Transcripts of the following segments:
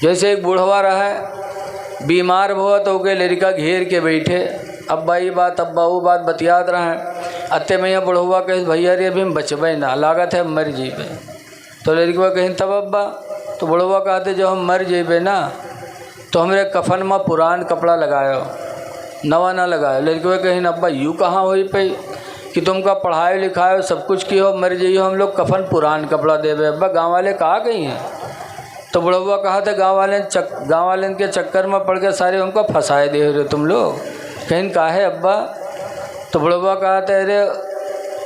जैसे एक बूढ़वा रहा है, बीमार हुआ तो के लड़का घेर के बैठे, अब्बा ये बात अब्बा वो बात बतियात रहा है। अत्ते मैया बुढ़वा कहे भैया रे अभी हम बचबे ना, लागत है मर जीबे। तो लड़का कहें तब अब्बा, तो बुढ़वा कहते जब हम मर जेबे ना तो हमरे कफन में पुरान कपड़ा लगायो, नवा ना लगायो। लड़के कहें अब्बा यूँ कहाँ हो पे कि तुमका पढ़ाए लिखाए सब कुछ किए हो, मर जाइए हम लोग कफन पुरान कपड़ा देवे। अब्बा गाँव वाले कहाँ गई हैं? तो बुढ़वा कहा था गाँव वाले के चक्कर में पड़ के सारे उनको फंसाए दे रहे तुम लोग। कहीं काहे अब्बा? तो बुढ़वा कहा था अरे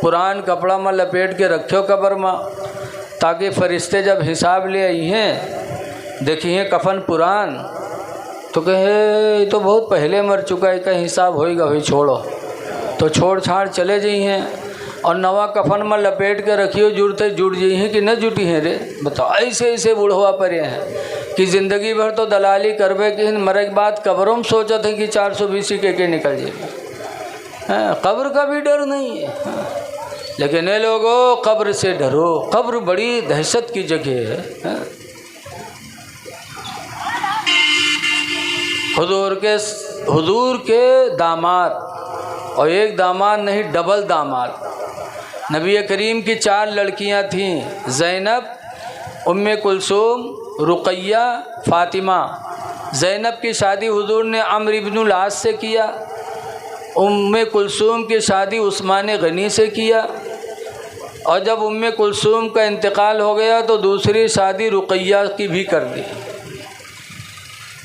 पुरान कपड़ा में लपेट के रखो कब्र में, ताकि फरिश्ते जब हिसाब ले आई हैं देखिए कफन पुरान। तो कहे तो बहुत पहले मर चुका है, कहीं हिसाब होएगा भाई छोड़ो। तो छोड़ छाड़ चले जाई हैं और नवा कफन में लपेट के रखियो, जुड़ते जुड़ जाई हैं कि न जुटी हैं रे? बताओ ऐसे ऐसे बूढ़वा पड़े हैं कि ज़िंदगी भर तो दलाली करबे कि मरे के बाद कब्रों में सोचते हैं कि 420 के निकल जाए। कब्र का भी डर नहीं है। लेकिन ये लोगों कब्र से डरो, कब्र बड़ी दहशत की जगह है। हुजूर के दामाद, और एक दामाद नहीं डबल दामाद। नबी करीम की 4 लड़कियां थीं, ज़ैनब, उम्मे कुलसूम, रुक़ैया, फ़ातिमा। ज़ैनब की शादी हुजूर ने अम्र इब्नुल आस से किया, उम्मे कुलसूम की शादी उस्मान गनी से किया, और जब उम्मे कुलसूम का इंतकाल हो गया तो दूसरी शादी रुक़ैया की भी कर दी।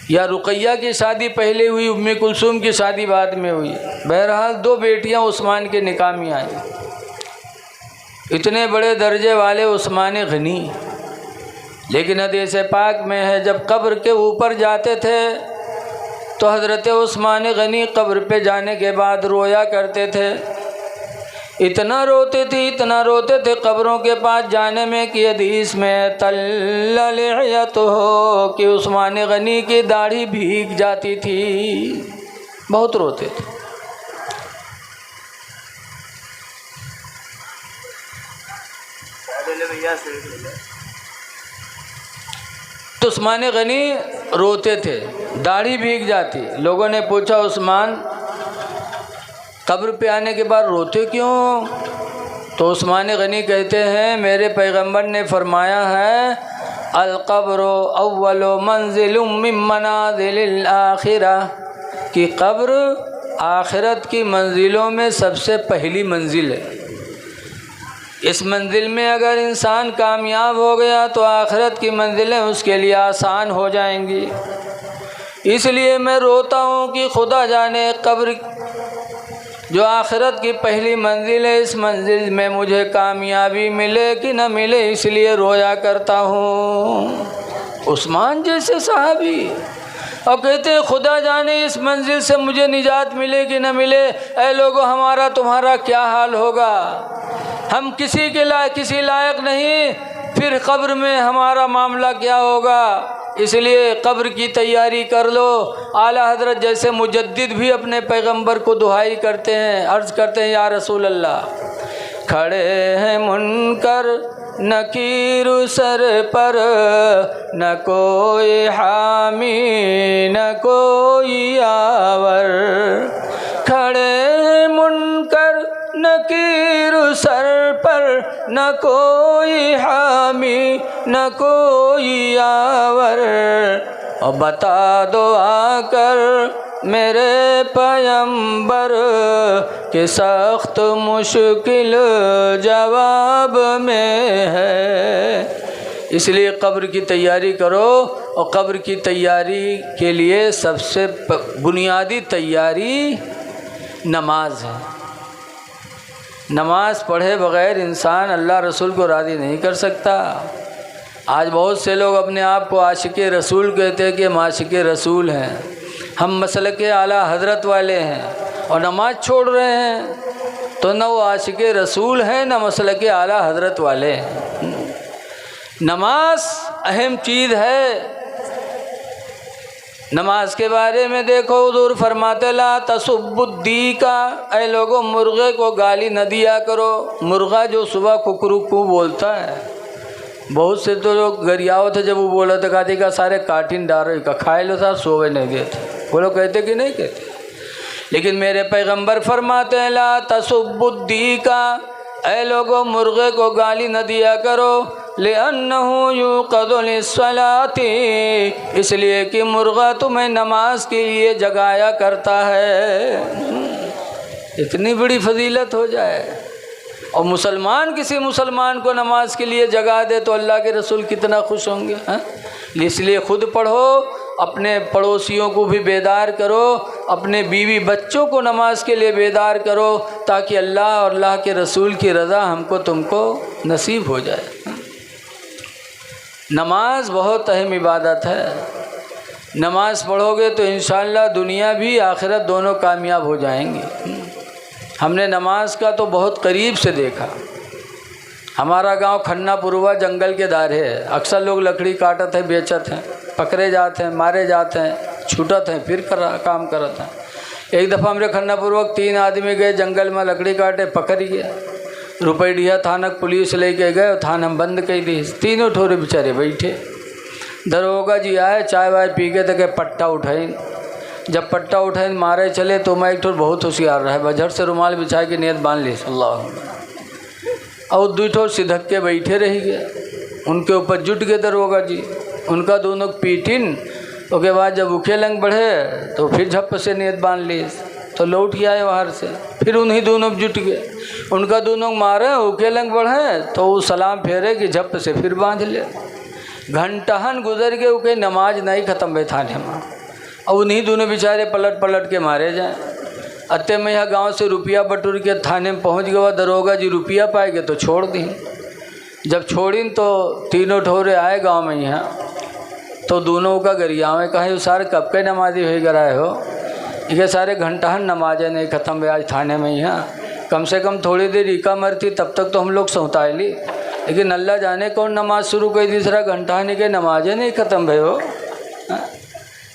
या रुक़ैया की शादी पहले हुई, उम्मे कुलसूम की शादी बाद में हुई। बहरहाल 2 बेटियां उस्मान के निकाह में आई। इतने बड़े दर्जे वाले उस्मान गनी। लेकिन हदीस पाक में है जब कब्र के ऊपर जाते थे तो हज़रत उस्मान गनी कब्र पे जाने के बाद रोया करते थे। इतना रोते थे कब्रों के पास जाने में कि हदीस में तल्ललियत हो कि उस्मान गनी की दाढ़ी भीग जाती थी, बहुत रोते थे। तो उस्मान गनी रोते थे, दाढ़ी भीग जाती। लोगों ने पूछा उस्मान कब्र पे आने के बाद रोते क्यों? तो उस्मान गनी कहते हैं मेरे पैगंबर ने फरमाया है अल क़ब्र अव्वल मंजिलुम मिन मनाज़िलिल आखिरा, कि कब्र आखिरत की मंजिलों में सबसे पहली मंजिल है। इस मंजिल में अगर इंसान कामयाब हो गया तो आखिरत की मंजिलें उसके लिए आसान हो जाएंगी। इसलिए मैं रोता हूँ कि खुदा जाने कब्र जो आखिरत की पहली मंजिल है, इस मंजिल में मुझे कामयाबी मिले कि न मिले, इसलिए रोया करता हूँ। उस्मान जैसे सहाबी और कहते हैं खुदा जाने इस मंजिल से मुझे निजात मिले कि न मिले। ऐ लोगों हमारा तुम्हारा क्या हाल होगा? हम किसी लायक नहीं, फिर कब्र में हमारा मामला क्या होगा? इसलिए कब्र की तैयारी कर लो। आला हज़रत जैसे मुजद्दिद भी अपने पैगंबर को दुहाई करते हैं, अर्ज़ करते हैं या रसूल अल्लाह, खड़े हैं मुनकर नकीर सर पर, न कोई हामी न कोई आवर। खड़े हैं मुनकर नकीर सर पर, न कोई हामी न कोई आवर। और बता दो आकर मेरे पैगंबर के सख्त मुश्किल जवाब में है। इसलिए कब्र की तैयारी करो, और कब्र की तैयारी के लिए सबसे बुनियादी तैयारी नमाज है। नमाज पढ़े बग़ैर इंसान अल्लाह रसूल को राज़ी नहीं कर सकता। आज बहुत से लोग अपने आप को आशिक़े रसूल कहते हैं कि हम आशिक़े रसूल हैं, हम मसलके आला हज़रत वाले हैं, और नमाज छोड़ रहे हैं। तो न वो आशिक़े रसूल हैं न मसलके आला हज़रत वाले हैं। नमाज अहम चीज़ है। नमाज के बारे में देखो हुज़ूर फरमाते ला तसुब्बुद्दी का, ऐ लोगों मुर्गे को गाली न दिया करो। मुर्गा जो सुबह कुकरुकू बोलता है बहुत से तो लोग गरियाओ थे, जब वो बोला था कहते का सारे काटिन डारो का खाए लो साहब सोवे नहीं देते, वो लोग कहते कि नहीं कहते। लेकिन मेरे पैगंबर फरमाते हैं ला तसुब्बुद्दी का, ऐ लोगों मुर्गे को गाली न दिया करो, लिअन्नहु युक़ज़ु लिस्सलाती, इसलिए कि मुर्गा तुम्हें नमाज के लिए जगाया करता है। इतनी बड़ी फजीलत हो जाए और मुसलमान किसी मुसलमान को नमाज के लिए जगा दे तो अल्लाह के रसूल कितना खुश होंगे। इसलिए खुद पढ़ो, अपने पड़ोसियों को भी बेदार करो, अपने बीवी बच्चों को नमाज के लिए बेदार करो, ताकि अल्लाह और अल्लाह के रसूल की रज़ा हमको तुमको नसीब हो जाए। नमाज बहुत अहम इबादत है। नमाज पढ़ोगे तो इंशाअल्लाह दुनिया भी आखिरत दोनों कामयाब हो जाएंगी। हमने नमाज का तो बहुत करीब से देखा। हमारा गांव खन्नापुरवा जंगल के दायरे है। अक्सर लोग लकड़ी काटते हैं, बेचते हैं, पकड़े जाते हैं, मारे जाते हैं, छूटते हैं, फिर काम करते हैं। एक दफ़ा हमारे खन्नापुरवा 3 आदमी गए जंगल में लकड़ी काटे, पकड़ गया, रुपैया थानक पुलिस लेके गए, थाना हम बंद कर दी। तीनों ठोरे बेचारे बैठे। दरोगा जी आए, चाय वाय पी के तक पट्टा उठाई। जब पट्टा उठाए मारे चले तो मैं एक ठोर बहुत होशियार रहा, बजर से रुमाल बिछा के नियत बांध ली अल्लाह, और 2 ठोर सिधक के बैठे रह गए। उनके ऊपर जुट गए दरोगा जी, उनका दोनों पीटिन। उसके बाद जब उखे लंग बढ़े तो फिर झप्प से नियत बांध ली, तो लौट के आए बाहर से, फिर उन्हीं दोनों जुट गए। उनका दोनों मारे, उके लंग बढ़े तो वो सलाम फेरे कि झप्प से फिर बांध ले। घंटाहन गुजर के उके नमाज नहीं ख़त्म हुए थाने में, और उन्हीं दोनों बेचारे पलट पलट के मारे जाए। अत्ते में यहाँ गांव से रुपया बटूर के थाने में पहुँच गया। दरोगा जी रुपया पाएंगे तो छोड़ दी। जब छोड़ी तो तीनों ठोरे आए गांव में यहाँ, तो दोनों का गरिया में कहा सारे कब के नमाजी हो गए हो, ये सारे घंटाहन नमाजें नहीं ख़त्म हुए आज थाने में। यहाँ कम से कम थोड़ी देर इका मरती तब तक तो हम लोग सोता ली, लेकिन अल्लाह जाने कौन नमाज शुरू कर तीसरा घंटाहन के नमाजें नहीं ख़त्म भे हो।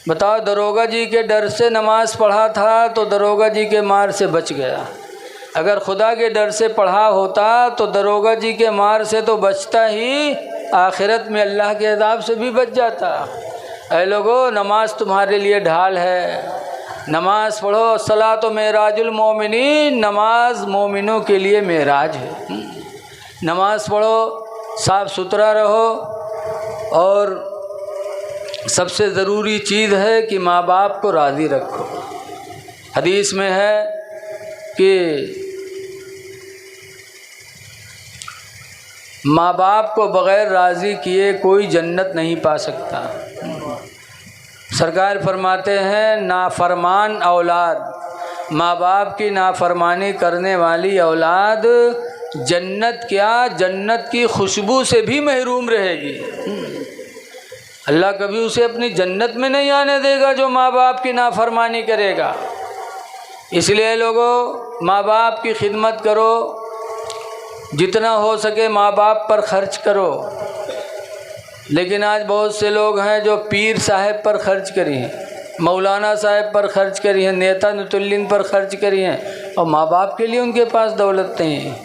बताओ, दरोगा जी के डर से नमाज पढ़ा था तो दरोगा जी के मार से बच गया। अगर खुदा के डर से पढ़ा होता तो दरोगा जी के मार से तो बचता ही, आखिरत में अल्लाह के अज़ाब से भी बच जाता। ऐ लोगो, नमाज तुम्हारे लिए ढाल है। नमाज पढ़ो। सलातो मेराजुल मोमिनीन, नमाज मोमिनों के लिए मेराज है। नमाज पढ़ो, साफ़ सुथरा रहो, और सबसे ज़रूरी चीज़ है कि माँ बाप को राज़ी रखो। हदीस में है कि माँ बाप को बग़ैर राज़ी किए कोई जन्नत नहीं पा सकता। सरकार फरमाते हैं नाफरमान औलाद, माँ बाप की नाफरमानी करने वाली औलाद जन्नत क्या, जन्नत की खुशबू से भी महरूम रहेगी। अल्लाह कभी उसे अपनी जन्नत में नहीं आने देगा जो माँ बाप की नाफरमानी करेगा। इसलिए लोगों, माँ बाप की खिदमत करो, जितना हो सके माँ बाप पर खर्च करो। लेकिन आज बहुत से लोग हैं जो पीर साहब पर खर्च करी हैं, मौलाना साहब पर खर्च करी हैं, नेता नुतुल्लिन पर खर्च करी हैं, और माँ बाप के लिए उनके पास दौलत नहीं है।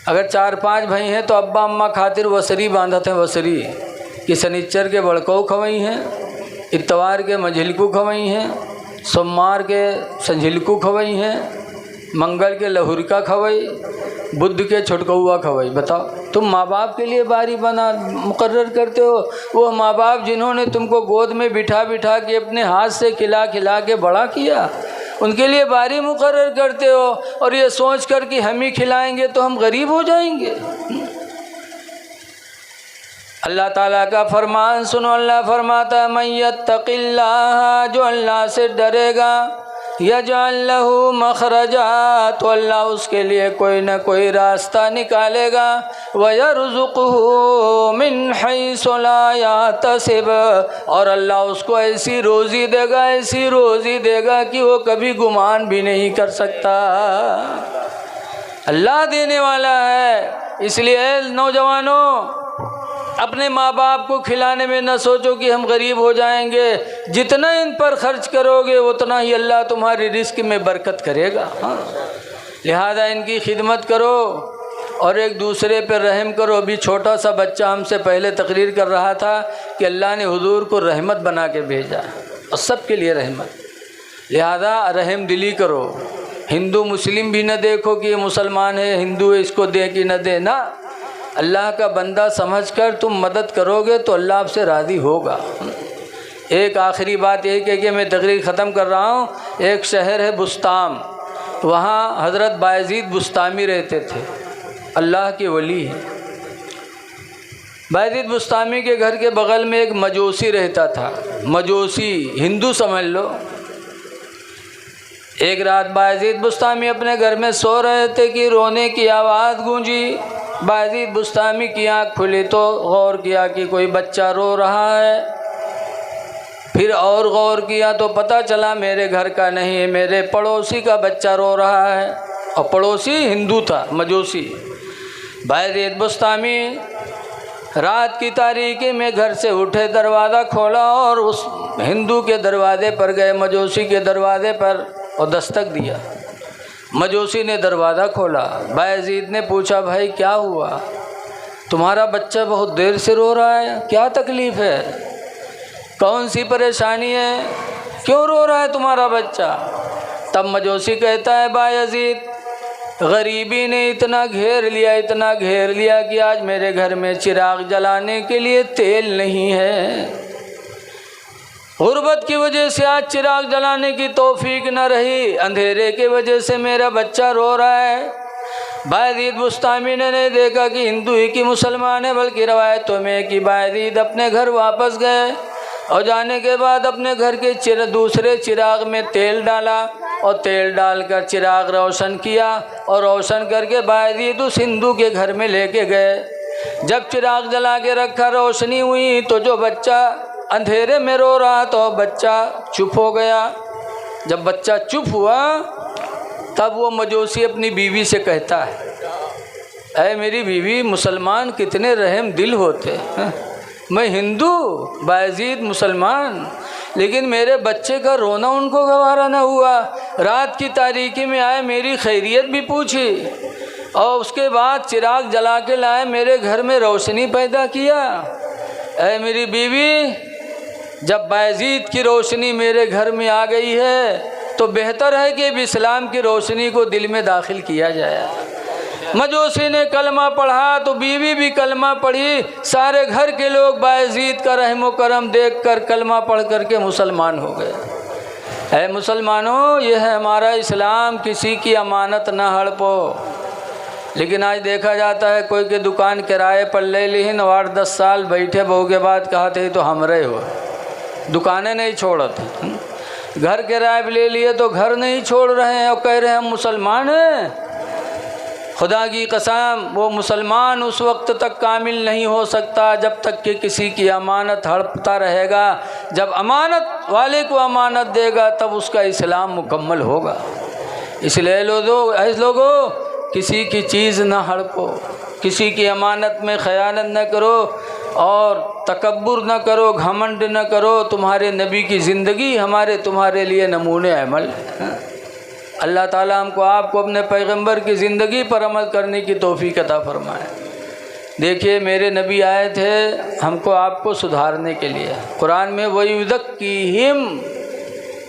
अगर 4-5 भाई हैं तो अब्बा अम्मा खातिर वसरी बांधते हैं, वसरी कि शनिचर के बड़को खवई हैं, इतवार के मझिलकू खवई हैं, सोमवार के संझिलकू खवई हैं, मंगल के लहुरका खवई, बुध के छुटकौआ खवई। बताओ, तुम माँ बाप के लिए बारी बना मुकर्रर करते हो। वो माँ बाप जिन्होंने तुमको गोद में बिठा बिठा के अपने हाथ से खिला खिला के बड़ा किया, उनके लिए बारी मुकर्रर करते हो, और ये सोच कर कि हम ही खिलाएंगे तो हम गरीब हो जाएंगे। अल्लाह ताला का फरमान सुनो। अल्लाह फरमाता है मन यत्तक़िल्लाह, जो अल्लाह से डरेगा, यजअल लहू मखरजा, तो अल्लाह उसके लिए कोई ना कोई रास्ता निकालेगा। वयरज़ुक़हू मिन हैसु ला यहतसिब, और अल्लाह उसको ऐसी रोज़ी देगा, ऐसी रोज़ी देगा कि वो कभी गुमान भी नहीं कर सकता। अल्लाह देने वाला है। इसलिए नौजवानों, अपने माँ बाप को खिलाने में न सोचो कि हम गरीब हो जाएंगे। जितना इन पर खर्च करोगे उतना ही अल्लाह तुम्हारी रिस्क में बरकत करेगा। हाँ, लिहाजा इनकी खिदमत करो, और एक दूसरे पर रहम करो। अभी छोटा सा बच्चा हमसे पहले तकरीर कर रहा था कि अल्लाह ने हुजूर को रहमत बना के भेजा और सबके लिए रहमत, लिहाजा रहम दिली करो। हिंदू मुस्लिम भी न देखो कि ये मुसलमान है, हिंदू है, इसको दे कि न दे, ना, अल्लाह का बंदा समझकर तुम मदद करोगे तो अल्लाह आपसे राज़ी होगा। एक आखिरी बात यही कह के मैं तकरीर ख़त्म कर रहा हूँ। एक शहर है बुस्ताम, वहाँ हज़रत बायज़ीद बुस्तामी रहते थे, अल्लाह के वली हैं। बायज़ीद बुस्तामी के घर के बगल में एक मजूसी रहता था, मजूसी हिंदू समझ लो। एक रात बायज़ीद बुस्तामी अपने घर में सो रहे थे कि रोने की आवाज़ गूंजी। बायज़ीद बुस्तामी की आँख खुली तो गौर किया कि कोई बच्चा रो रहा है। फिर और गौर किया तो पता चला मेरे घर का नहीं है, मेरे पड़ोसी का बच्चा रो रहा है, और पड़ोसी हिंदू था, मजूसी। बायज़ीद बुस्तामी रात की तारीकी में घर से उठे, दरवाज़ा खोला और उस हिंदू के दरवाज़े पर गए, मजूसी के दरवाज़े पर, और दस्तक दिया। मजूसी ने दरवाज़ा खोला। बायज़ीद ने पूछा, भाई क्या हुआ, तुम्हारा बच्चा बहुत देर से रो रहा है, क्या तकलीफ़ है, कौन सी परेशानी है, क्यों रो रहा है तुम्हारा बच्चा? तब मजूसी कहता है, बायज़ीद गरीबी ने इतना घेर लिया, इतना घेर लिया कि आज मेरे घर में चिराग जलाने के लिए तेल नहीं है। गुर्बत की वजह से आज चिराग जलाने की तौफीक न रही, अंधेरे की वजह से मेरा बच्चा रो रहा है। बायज़ीद बुस्तामी ने नहीं देखा कि हिंदू ही कि मुसलमान है, बल्कि रवायतों में कि बायज़ीद अपने घर वापस गए और जाने के बाद अपने घर के दूसरे चिराग में तेल डाला और तेल डालकर चिराग रोशन किया, और रोशन करके बायज़ीद उस हिंदू के घर में लेके गए। जब चिराग जला के रखा, रोशनी हुई तो जो बच्चा अंधेरे में रो रहा तो बच्चा चुप हो गया। जब बच्चा चुप हुआ तब वो मजूसी अपनी बीवी से कहता है, ऐ मेरी बीवी, मुसलमान कितने रहम दिल होते हैं, मैं हिंदू, बायज़ीद मुसलमान, लेकिन मेरे बच्चे का रोना उनको गवारा न हुआ। रात की तारीकी में आए, मेरी खैरियत भी पूछी और उसके बाद चिराग जला के लाए, मेरे घर में रोशनी पैदा किया। ऐ मेरी बीवी, जब बायज़ीद की रोशनी मेरे घर में आ गई है तो बेहतर है कि इस्लाम की रोशनी को दिल में दाखिल किया जाए। मजूसी ने कलमा पढ़ा तो बीवी भी कलमा पढ़ी। सारे घर के लोग बायज़ीद का रहम करम देख कर कलमा पढ़ कर के मुसलमान हो गए। ऐ मुसलमानों, यह है हमारा इस्लाम, किसी की अमानत ना हड़पो। लेकिन आज देखा जाता है कोई के दुकान किराए पर ले ली, 8-10 साल बैठे, बहू के बाद कहा थे तो हमरे हो, दुकानें नहीं छोड़ते, घर किराए पर ले लिए तो घर नहीं छोड़ रहे हैं और कह रहे हैं हम मुसलमान हैं। खुदा की कसम, वो मुसलमान उस वक्त तक कामिल नहीं हो सकता जब तक कि किसी की अमानत हड़पता रहेगा। जब अमानत वाले को अमानत देगा तब उसका इस्लाम मुकम्मल होगा। इसलिए लोगों, किसी की चीज़ न हड़पो, किसी की अमानत में ख़यानत न करो और तकब्बुर न करो, घमंड न करो। तुम्हारे नबी की ज़िंदगी हमारे तुम्हारे लिए नमूने अमल है। अल्लाह ताला हमको आपको अपने पैगंबर की ज़िंदगी पर अमल करने की तौफीक अता फरमाए। देखिए, मेरे नबी आए थे हमको आपको सुधारने के लिए। कुरान में वयुज़क्कीहिम,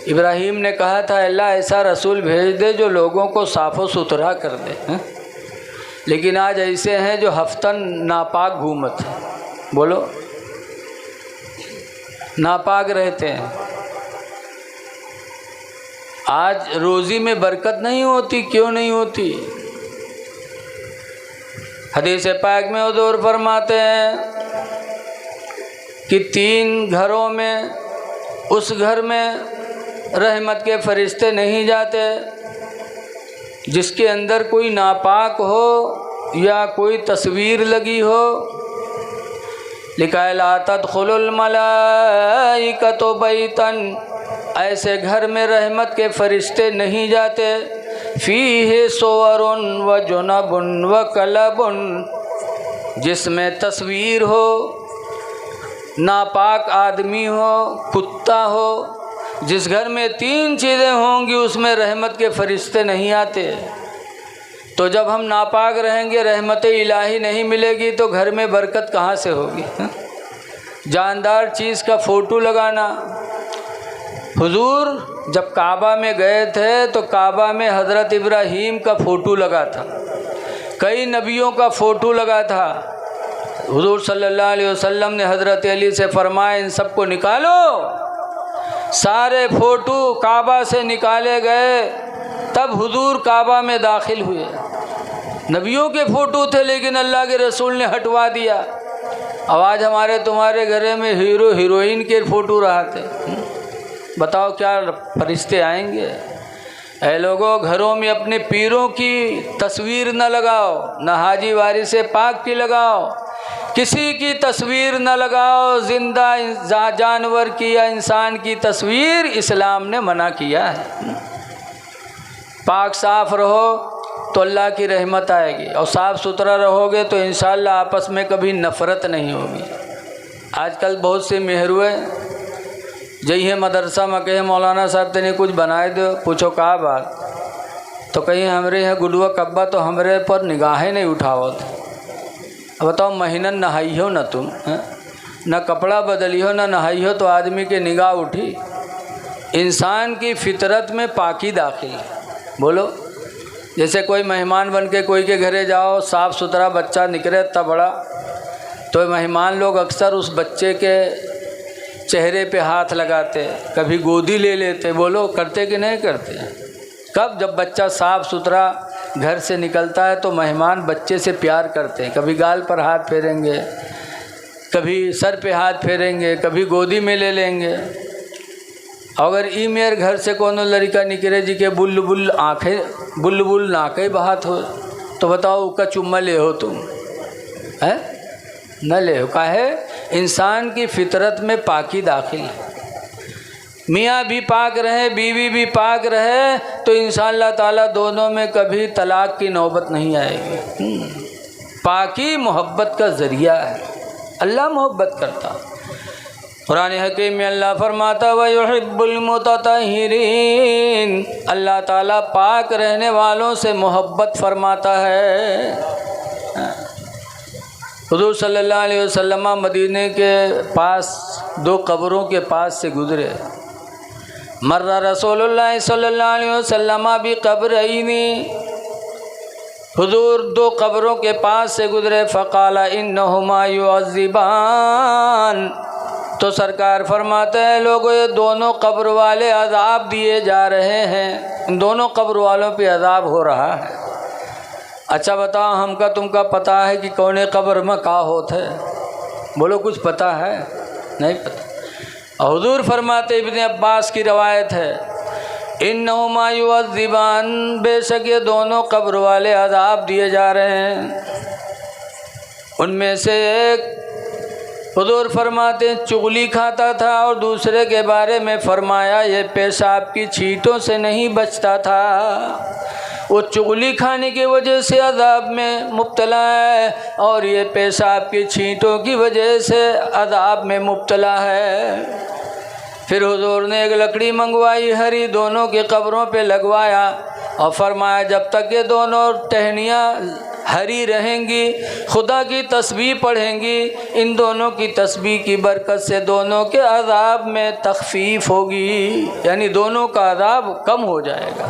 इब्राहीम ने कहा था अल्लाह ऐसा रसूल भेज दे जो लोगों को साफ़ व सुथरा कर दे। लेकिन आज ऐसे हैं जो हफ्तन नापाक घूमत हैं, बोलो, नापाक रहते हैं। आज रोज़ी में बरकत नहीं होती, क्यों नहीं होती? हदीस पाक में हुज़ूर फरमाते हैं कि 3 घरों में, उस घर में रहमत के फरिश्ते नहीं जाते जिसके अंदर कोई नापाक हो या कोई तस्वीर लगी हो। लिखा है ला तदखुलुल मलाइकतु बैतन, ऐसे घर में रहमत के फरिश्ते नहीं जाते। फीहि सुवरुन व जुनबुन व कलबुन, जिसमें तस्वीर हो, नापाक आदमी हो, कुत्ता हो। जिस घर में 3 चीज़ें होंगी उसमें रहमत के फरिश्ते नहीं आते। तो जब हम नापाक रहेंगे, रहमत इलाही नहीं मिलेगी तो घर में बरकत कहाँ से होगी? जानदार चीज़ का फ़ोटो लगाना। हुजूर जब काबा में गए थे तो काबा में हज़रत इब्राहीम का फ़ोटो लगा था, कई नबियों का फ़ोटो लगा था। हुजूर सल्लल्लाहु अलैहि वसल्लम ने हज़रत अली से फरमाया इन सबको निकालो। सारे फ़ोटो काबा से निकाले गए, तब हुजूर काबा में दाखिल हुए। नबियों के फ़ोटो थे लेकिन अल्लाह के रसूल ने हटवा दिया। अब आज हमारे तुम्हारे घरे में हीरो हीरोइन के फ़ोटो रहते, बताओ क्या फरिश्ते आएंगे? ऐ लोगों, घरों में अपने पीरों की तस्वीर न लगाओ, न हाजी वारिस पाक की लगाओ, किसी की तस्वीर न लगाओ। जिंदा जानवर की या इंसान की तस्वीर इस्लाम ने मना किया है। पाक साफ़ रहो तो अल्लाह की रहमत आएगी, और साफ़ सुथरा रहोगे तो इंशाअल्लाह आपस में कभी नफ़रत नहीं होगी। आजकल बहुत से मेहरुए जइए मदरसा में कहे मौलाना साहब तेने कुछ बनाए दो, पूछो का बात, तो कहीं हमरे यहाँ गुडुआ कब्बा तो हमरे पर निगाहें नहीं उठावत। अब बताओ महीनन नहाई हो न तुम, न कपड़ा बदली हो न नहाई हो तो आदमी के निगाह उठी। इंसान की फितरत में पाकी दाखिल है। बोलो, जैसे कोई मेहमान बन के कोई के घरे जाओ, साफ़ सुथरा बच्चा निकले इतना बड़ा, तो मेहमान लोग अक्सर उस बच्चे के चेहरे पे हाथ लगाते, कभी गोदी ले लेते। बोलो, करते कि नहीं करते? कब? जब बच्चा साफ़ सुथरा घर से निकलता है तो मेहमान बच्चे से प्यार करते हैं, कभी गाल पर हाथ फेरेंगे, कभी सर पे हाथ फेरेंगे, कभी गोदी में ले लेंगे। अगर ई मेरे घर से कोनो लड़का निकले जी के बुलबुल आँखें बुलबुल नाके बहात हो, तो बताओ उसका चुम्मा ले हो तुम? है न ले हो। काहे? इंसान की फितरत में पाकी दाखिल है। मियाँ भी पाक रहे, बीवी भी पाक रहे, तो इंशाअल्लाह ताला दोनों में कभी तलाक की नौबत नहीं आएगी। पाकी मोहब्बत का ज़रिया है, अल्लाह मोहब्बत करता। कुरान हकीम में अल्लाह फरमाता व युहिब्बुल मुतत्तहिरीन, अल्लाह ताला पाक रहने वालों से मोहब्बत फरमाता है। हुज़ूर सल्लल्लाहु अलैहि वसल्लम मदीने के पास दो कब्रों के पास से गुज़रे। मर्रा रसूलुल्लाह सल्लल्लाहु अलैहि वसल्लम भी कब्रैनी, हुज़ूर दो कब्रों के पास से गुज़रे। फ़क़ाला इन्नहुमा युअज़्ज़िबान, तो सरकार फरमाते हैं लोगों ये दोनों कब्र वाले अज़ाब दिए जा रहे हैं, इन दोनों कब्र वालों पे अज़ाब हो रहा है। अच्छा बताओ, हमका तुमका पता है कि कौने कब्र में का होता है? बोलो, कुछ पता है? नहीं पता। और हुज़ूर फरमाते, इब्ने अब्बास की रवायत है, इन्नहुमा युअज़्ज़िबान, बेशक ये दोनों कब्र वाले अज़ाब दिए जा रहे हैं। उनमें से एक हुज़ूर फरमाते चुगली खाता था और दूसरे के बारे में फरमाया ये पेशाब की छींटों से नहीं बचता था, वो चुगली खाने की वजह से अज़ाब में मुब्तला है और ये पेशाब की छींटों की वजह से अज़ाब में मुब्तला है। फिर हुज़ूर ने एक लकड़ी मंगवाई, हरी, दोनों के कब्रों पे लगवाया और फरमाया जब तक ये दोनों टहनियाँ हरी रहेंगी, खुदा की तस्बीह पढ़ेंगी, इन दोनों की तस्बीह की बरकत से दोनों के अज़ाब में तख़फ़ीफ़ होगी, यानी दोनों का अज़ाब कम हो जाएगा।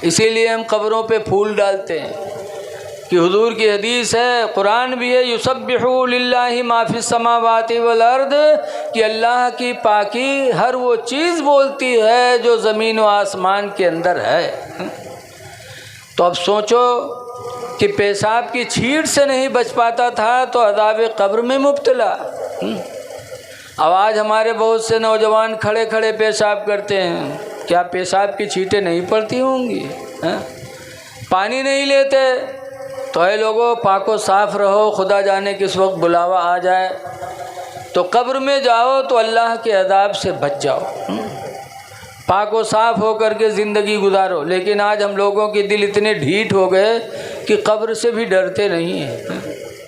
इसीलिए हम कब्रों पे फूल डालते हैं कि हुज़ूर की हदीस है, कुरान भी है, युसब्बिहु लिल्लाहि मा फिस समावाति वल अर्द, कि अल्लाह की पाकी हर वो चीज़ बोलती है जो ज़मीन व आसमान के अंदर है। तो अब सोचो कि पेशाब की छींट से नहीं बच पाता था तो अज़ाब कब्र में मुब्तला। अब आज हमारे बहुत से नौजवान खड़े खड़े पेशाब करते हैं, क्या पेशाब की छींटें नहीं पड़ती होंगी? पानी नहीं लेते। तो ऐ लोगों, पाको साफ़ रहो, खुदा जाने किस वक्त बुलावा आ जाए। तो कब्र में जाओ तो अल्लाह के अज़ाब से बच जाओ, पाको साफ़ हो कर के ज़िंदगी गुजारो। लेकिन आज हम लोगों के दिल इतने ढीठ हो गए कि कब्र से भी डरते नहीं हैं।